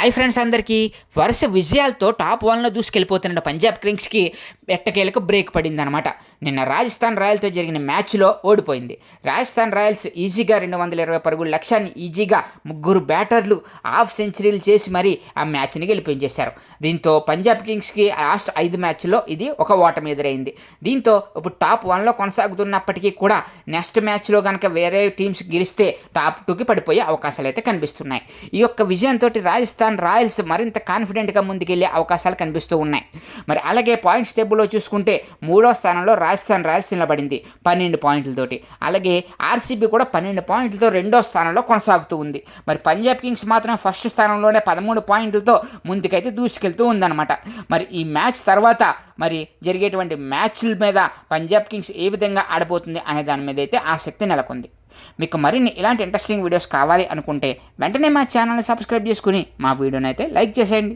Hi friends అందరికీ వరుస విజయాలతో టాప్ 1లో దూసుకెళ్ళిపోతున్న పంజాబ్ కింగ్స్కి ఎట్టకేలకు బ్రేక్ పడిందనమాట. నిన్న రాజస్థాన్ రాయల్తో జరిగిన మ్యాచ్లో ఓడిపోయింది. రాజస్థాన్ రాయల్స్ ఈజీగా 220 పరుగుల లక్ష్యాన్ని ఈజీగా ముగ్గురు బ్యాటర్లు హాఫ్ సెంచరీలు చేసి మరీ ఆ మ్యాచ్ని గెలిపించేశారు. దీంతో పంజాబ్ కింగ్స్కి లాస్ట్ 5 మ్యాచ్ల్లో ఇది ఒక ఓటమి ఎదురైంది. దీంతో ఇప్పుడు టాప్ 1లో కొనసాగుతున్నప్పటికీ కూడా నెక్స్ట్ మ్యాచ్లో కనుక వేరే టీమ్స్ గెలిస్తే టాప్ 2కి పడిపోయే అవకాశాలు అయితే కనిపిస్తున్నాయి. ఈ యొక్క విజయంతో రాజస్థాన్ రాయల్స్ మరింత కాన్ఫిడెంట్గా ముందుకెళ్లే అవకాశాలు కనిపిస్తూ ఉన్నాయి. మరి అలాగే పాయింట్స్ టేబుల్లో చూసుకుంటే 3వ స్థానంలో రాజస్థాన్ రాయల్స్ నిలబడింది 12 పాయింట్లతోటి. అలాగే ఆర్సీబీ కూడా 12 పాయింట్లతో 2వ స్థానంలో కొనసాగుతూ ఉంది. మరి పంజాబ్ కింగ్స్ మాత్రం ఫస్ట్ స్థానంలోనే 13 పాయింట్లతో ముందుకైతే దూసుకెళ్తూ ఉందన్నమాట. మరి ఈ మ్యాచ్ తర్వాత మరి జరిగేటువంటి మ్యాచ్ల మీద పంజాబ్ కింగ్స్ ఏ విధంగా ఆడబోతుంది అనే దాని మీద అయితే ఆసక్తి నెలకొంది. మీకు మరిన్ని ఇలాంటి ఇంట్రెస్టింగ్ వీడియోస్ కావాలి అనుకుంటే వెంటనే మా ఛానల్ని సబ్స్క్రైబ్ చేసుకుని మా వీడియోని అయితే లైక్ చేసేయండి.